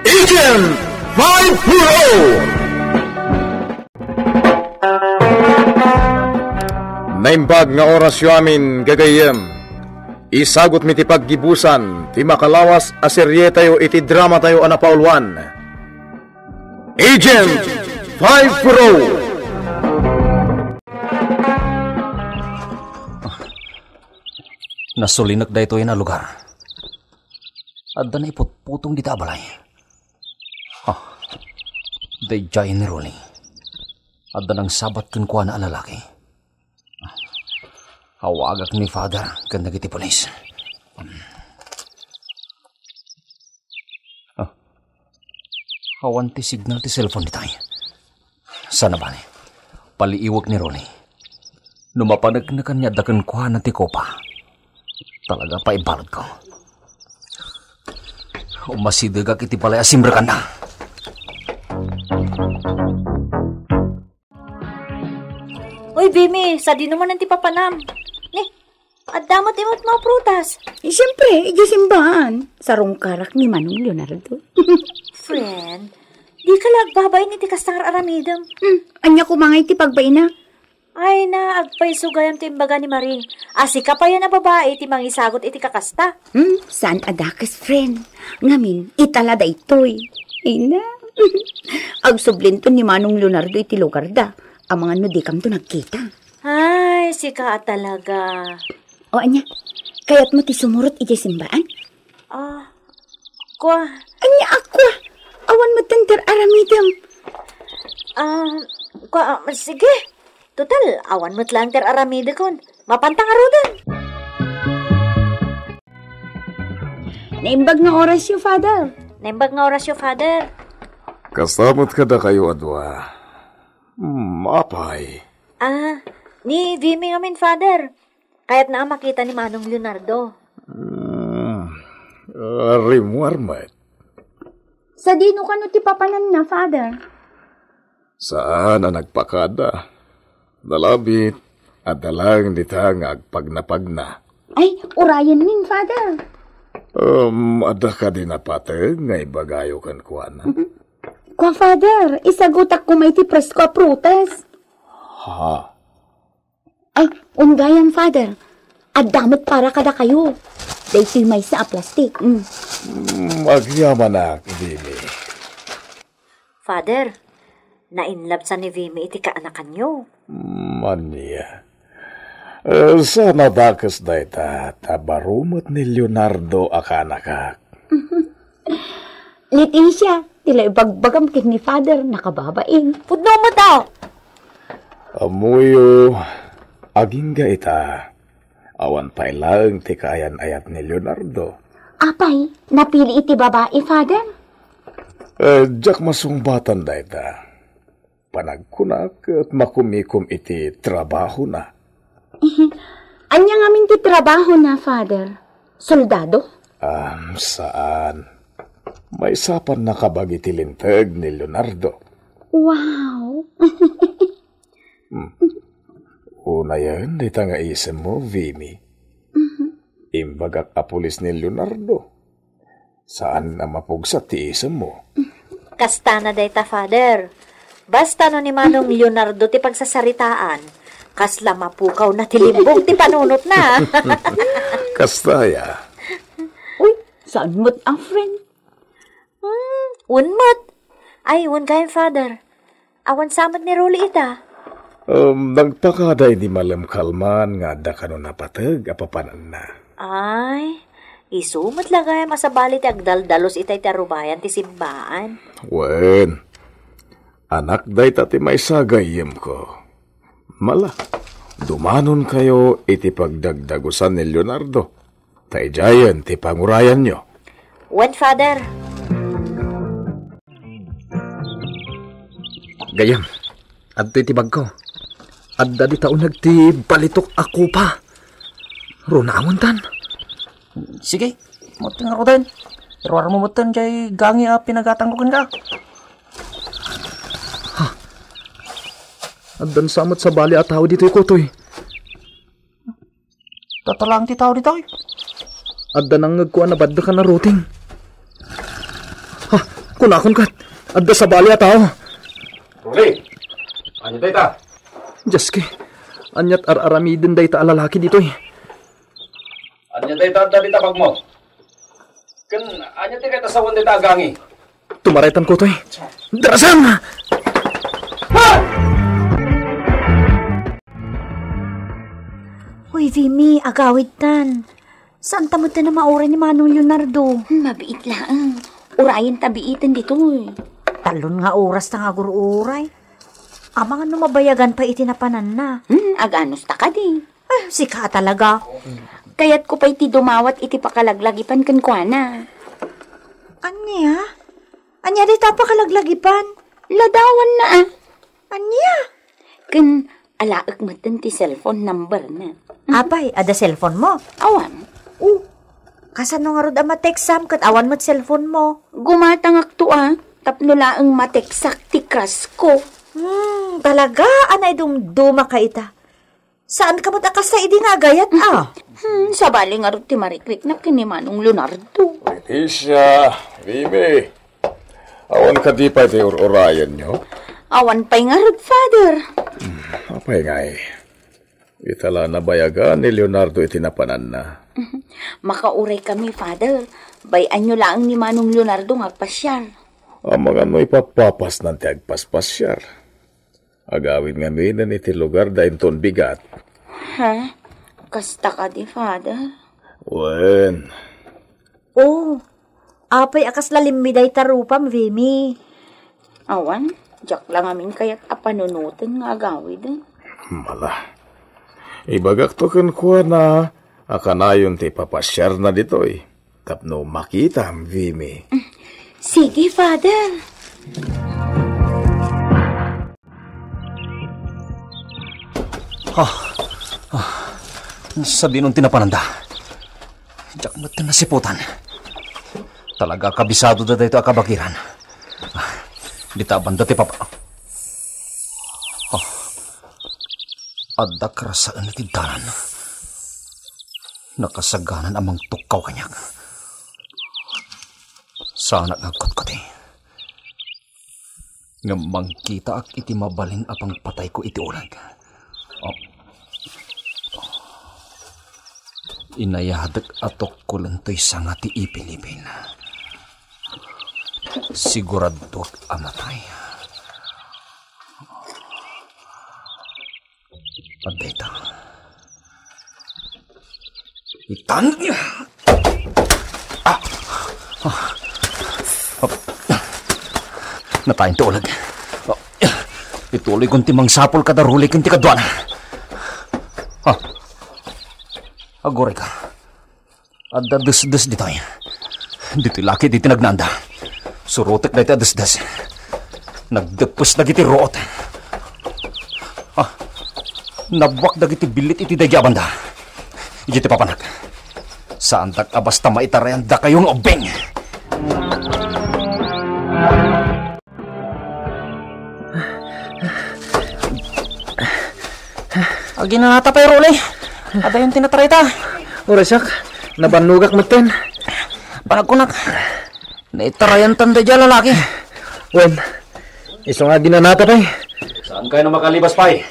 Agent 5-0! Naimbag nga orasyo amin gagayem. Isagot mi ti paggibusan, ti makalawas a serye tayo iti drama tayo anapaulwan. Agent 5-0! Nasulinak da ito na lugar. Adda na iputputong di tabalay. Day jay ni Rolly. Adda nang sabat kun kuha na alalaki. Hawagak ni Father kan nagiti polis. Hawan ti signal ti cellphone ni tayo. Sana ba ni? Paliiwag ni Rolly. Numapanag na kanya dakan kuha na ti kopa. Talaga pa ibalad ko. Umasidag iti palay asimra ka na. Uy, Bimi, sa di naman ang tipapanam. At damot imot mga prutas. Siyempre, igisimbahan. Sarong karak ni Manong Leonardo. Friend, di ka lagbabay ni ti kastangar aramidam. Anya ko mga iti pagbay na. Ay na, agpay sugayam ti imbaga ni Marie. Asika pa yan na babae, ti mangisagot iti kakasta. Saan adakas, friend? Ngamin, italada itoy. Ay na. Agsublinto ni Manong Leonardo iti lugar da. Ang mga nudikam to nagkita. Ay, sika talaga. O anya, kaya't mo ti sumurot iti simbaan? Kwa? Anya ako, awan mo tender aramidam. Sige. Total, awan mo't lang ter aramida kon. Mapantang arudan. Naimbag nga oras yung Father. Kasamot ka na kayo, adwa. Mapay. Ni Vimy ngamin, Father. Kaya't na makita ni Manong Leonardo. Rimuarmat. Sa dino ka no ti papanan na, Father? Saan na nagpakada? Nalabit at dalang ditang agpagnapag na. Ay, urayan min, Father. Ada ka din napatag nga ibagayo kan kuana. Kwa, Father, isagutak ko may ti presko prutas. Ha? Ay, ungayan, Father. Adamot para kada kayo. Dahil may sa plastic. Magyaman na, Vimy. Father, na-inlove sa ni Vimy iti kaanakan nyo. Mania. Sana dakas da ita tabarumot ni Leonardo akanakak. Litin siya. Tila ibagbagam kit ni Father nakababain. Pudno mo daw! Amuyo, aging ga ita. Awan pa'y lang ti kaayan-ayat ni Leonardo. Apay, napili iti babae, Father? Diyak masungbatan da ita. Panagkunak at makumikom iti trabaho na. Anya ngamin ti trabaho na, Father? Soldado? Saan? May sapan na kabag iti lintag ni Leonardo. Wow! Una yan, di nga isem mo, Vimy. Imbagak apulis ni Leonardo. Saan na mapugsat ti isem mo? Kasta na dayta, Father. Basta no ni Manong Leonardo ti pagsasaritaan, kasla mapukaw na tilimbong ti panunot na. Kastaya. Uy, saan mo't ang friend? Unmat. Ay, kayong Father. Awan samad ni Rolly ita. Nagpakaday di malam kalman nga da ka no napatag apapanan na. Ay, isumot lagay masabali ti agdaldalos itay tarubayan ti simbaan. Wen, anak day tati may sagayem ko. Mala, dumanon kayo iti pagdagdagusan ni Leonardo. Tayjayan ti pangurayan nyo. Wen, Father. Gayam, adto iti bag ko. Adda di taon nagti balitok ako pa. Runamon tan. Sige, mutin ako din. Pero aram mo mutin jay gangi pinagatang ko ka. Addan samot sa bali at tao dito ikutoy. Tatalang ti tao dito. Addan ang nagkuha na badda ka na routing. Kunakon kat, adda sa bali at tao. Ruli, ano tayo ta? Jaske, anyat aramidin day ta alalaki dito eh. Ano tayo ta dali tabag mo? Kan, ano tayo kaya tasawan tayo agangi? Tumaretan ko to eh. Darasang! Uy, Vimy, agawid tan. Saan tamad na maura ni Manong Leonardo? Mabiit lang. Urayan tabiitan dito eh. Talon nga oras na nga gururay. Amang ano mabayagan pa itinapanan na. Aganos ta ka di. Si ka talaga. Kaya't ko pa iti dumawat iti pakalaglagipan kan kuana. Anya? Anya di ta pakalaglagipan? Ladawan na Anya? Kan alaak matan ti cellphone number na. Apay, ada cellphone mo? Awan. Kasano nga rod ang mateksam kat awan mo't cellphone mo? Gumatangak to tapno laang mateksak ti crush ko. Talaga? Anay dumduma ka ita. Saan ka mo't akas sa idi nga gayat Sabali nga rod ti marikrik na kini Manong Leonardo. Tisha, Vimy. Awan ka di pa iti urayan nyo? Awan pa'y nga rod, Father. Apay nga eh. Itala na bayagan ni Leonardo itinapanan na. Makauray kami, Father. Bayan nyo lang ni Manong Leonardo ngagpasyar. Ang mga no ipapapas ng tiagpaspasyar. Agawin nga minan iti lugar dahin ton bigat. Ha? Kasta ka di, Father? Wen. Apay akas lalimmiday tarupam, Vimy. Awan, jak lang amin kaya't apanunutin nga agawid. Mala. Ibagak to kan kuha na akanayon ti papasyar na ditoy. Tapno makita ang Vimy. Sige, Father. Sabi nung tinapananda. Diyak natin nasiputan. Talaga kabisado na dito akabakiran. Di taban dati papa. Adda karasaan na tindanan. Nakasaganan amang tukaw kanyak. Sana nagkot ko di. Nga mangkita ak iti mabalin apang patay ko iti ulag. Inayadag atok ko lang to'y sanga ti ipilipin. Sigurado ak amatay. Adeta. Itan niya! Natayin ti ulag. Ituloy kong timang sapol kada ruli kong ti kadwan. Agore ka. Adda des-des ditoy. Dito'y laki diti nagnanda. Surutek na iti des-des. Nagdepos na iti root. Nabwak na iti bilit iti dagyaban da. Iti papanak. Saan tak abasta maitarayan da kayong obeng. Agi na nata pa Ruli. Ada yung tinatry ta. Urasak, nabanugak maten. Panagkunak. Naitarayan tanda dyan lalaki. Wen, iso nga ginanata pa eh. Saan kayo na makalibas pa eh?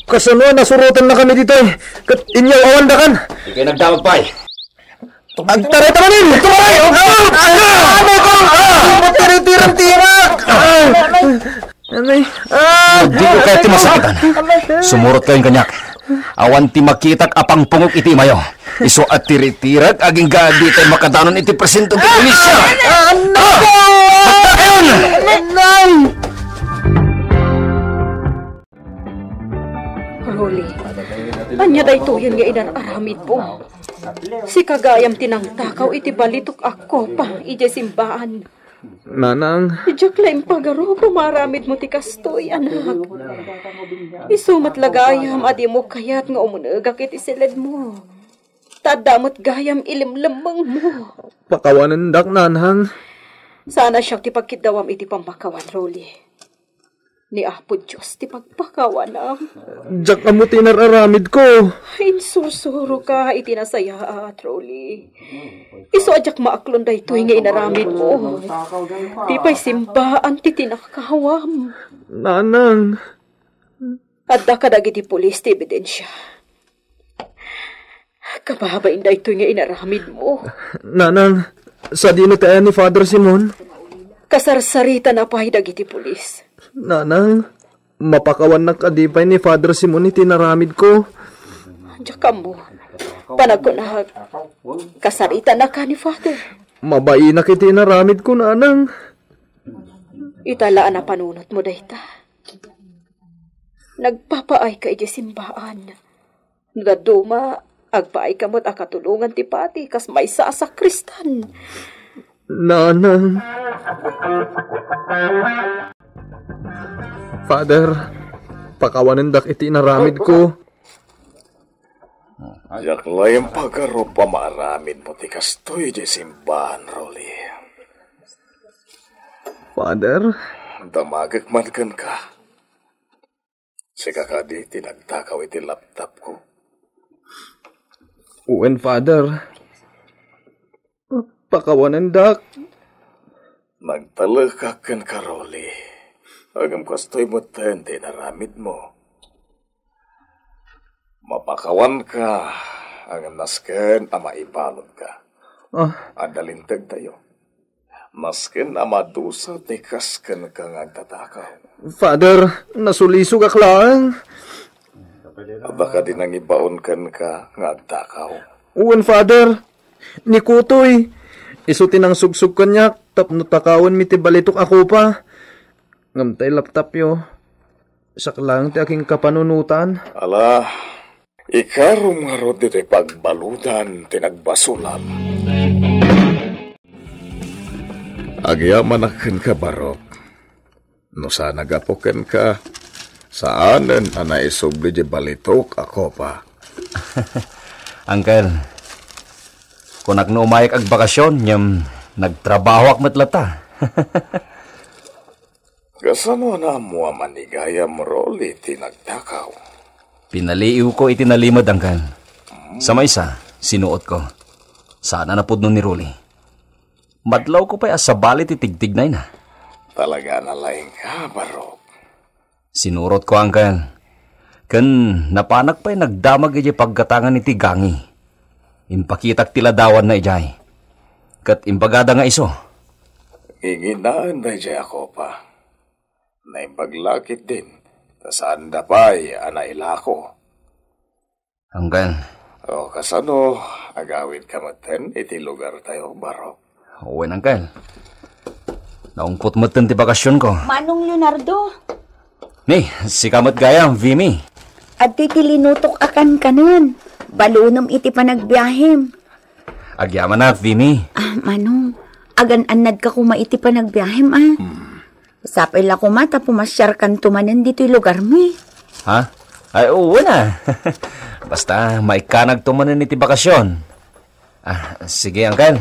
Kasano, nasurutan na kami dito eh. Kat inyaw awan da kan. Di kayo nagdamag pa eh. Agtaray tamanin! Tumay! Amay ko! Matiritirang tirak! Anay! Di ko kayo timasakitan. Sumurot kayong kanyak. Awan ti makitak apang pungok iti mayo. Iso at tiritirag aging gadi tayo makadanon iti presentong Indonesia. Nay! Roli, anya day tuyon nga inararamid mo. Si kagayam tinangtakaw iti balitok ako pa ije simbaan. Nanang, Ijak laing pagaro pumaramid mo ti kastoy, anak. Isumat lagayam adi mo kayat nga umunagak iti silid mo. Tadamot gayam ilimlamang mo. pakawanan dak nanang. Sana siya ti pagkidawam iti pambakawan, Roli. Ni Apo Diyos ti pagpakawanam. Jak amo tinararamid ko. Insursuro ka itinasaya at Rolly. Iso ajak maaklon da ito'y nga inaramid mo. Di pa'y simbaan ti tinakahawam. Nanang. Adda ka dagi ti pulis ti ebidensya. Kababain da ito'y nga inaramid mo. Nanang, sa dino tayo ni Father Simon? Kasarsarita na pa'y dagi ti pulis. Nanang, mapakawan na kadipay ni Father Simon iti naramid ko. Diyak mo, panagkunahag, kasarita na ka ni Father. Mabai na kiti naramid ko, nanang. Italaan na panunot mo dayta. Nagpapaay ka iti simbaan. Ngaduma, agpaay ka mo't akatulungan ti pati, kas may sa kristan. Nanang. Father, pakawanan dak iti naramid ko. Ajak layang pagaro pamaramid mo ti kastoy di simbahan, Rolly. Father? Damagak man kan ka. Sika ka di tinagtakaw iti laptop ko. Uwen, Father. Pakawanan dak. Nagtalakakan ka, Rolly. Agam kastoy mo ten di naramid mo. Mapakawan ka. Ang nasken ama ibalod ka. Adalintag tayo. Nasken ama dusa tekasken ka ngagtatakaw. Father, nasulisog ak lang. Baka din ang ibaon ka ngagtakaw. Uwen, Father. Ni Kutoy. Isutin ang sugsug kanyak. Tapno takawan mi ti balitok ako pa. Ngamtay laptop yo. Saklang ti aking kapanunutan. Ala, ikarom nga ro dito pagbalutan tinagbasulan. Agyaman akin ka, Barok. No sana gapoken ka, saanan anay subli di balitok ako pa. Uncle, kung nagnumayag ag bakasyon, nyam nagtrabaho ak matlata. Kasano na mo manigaya mo, Rolly, tinagtakaw? Pinaliiw ko itinalimad, Uncle. Sa maysa, sinuot ko. Sana napod nun ni Rolly. Madlaw ko pa'y asabali titigtignay na. Talaga nalaing ka, Barok. Sinurot ko, Uncle. Kan napanak pa'y nagdamag iti pagkatangan ni Tigangi. Impakitak tiladawan na ijay. Kat imbagada nga iso. Inginaan na ijay ako pa. Naibaglakit din. Saan da pa'y anaila ko. Uncle. O kasano, agawid ka maten iti lugar tayo, Barok. Uwen, Uncle. Naungkot maten ti bakasyon ko. Manong Leonardo. Ni, si kamot gaya, Vimy. At iti linutok akan kanan. Balunong iti panagbiyahem. Agyaman na, Vimy. Manong, agan-anad ka kuma iti panagbiyahem, Sapay la ko mata, pumasyar kan tumanan dito yung lugar mo, Ha? Ay, oo na. Basta, maikanag tumanan iti bakasyon. Sige, Uncle.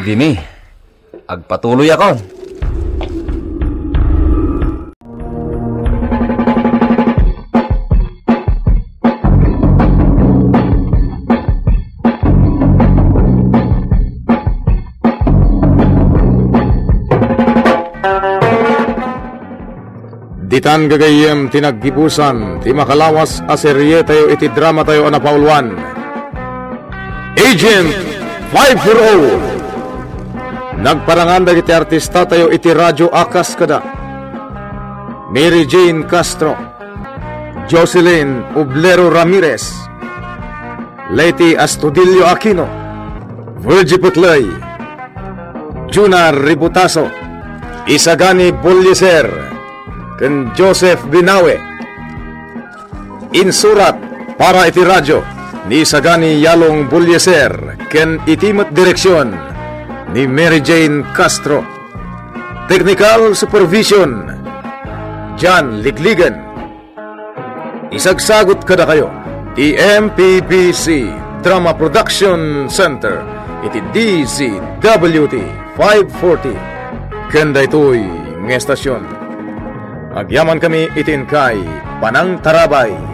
Vimy, agpatuloy ako. Ditan gagayem tinaggibusan, ti makalawas aserye tayo iti drama tayo anapaulwan. Agent 540. Nagparangan dagiti artista tayo iti radyo akas kada. Mary Jane Castro, Jocelyn Oblero Ramirez, Leti Astudillo Aquino, Virgie Putlay, Juna Ributaso, Isagani Bulyeser, ken Joseph Binawe. Insurat para iti radyo ni Sagani Yalong Bulyeser ken itimat direksyon ni Mary Jane Castro. Technical supervision John Ligligan. Isagsagot kada kayo ti MPBC Drama Production Center iti DZWT 540 ken daytoy nga estasyon. Agyaman kami itin kay Panang Tarabay.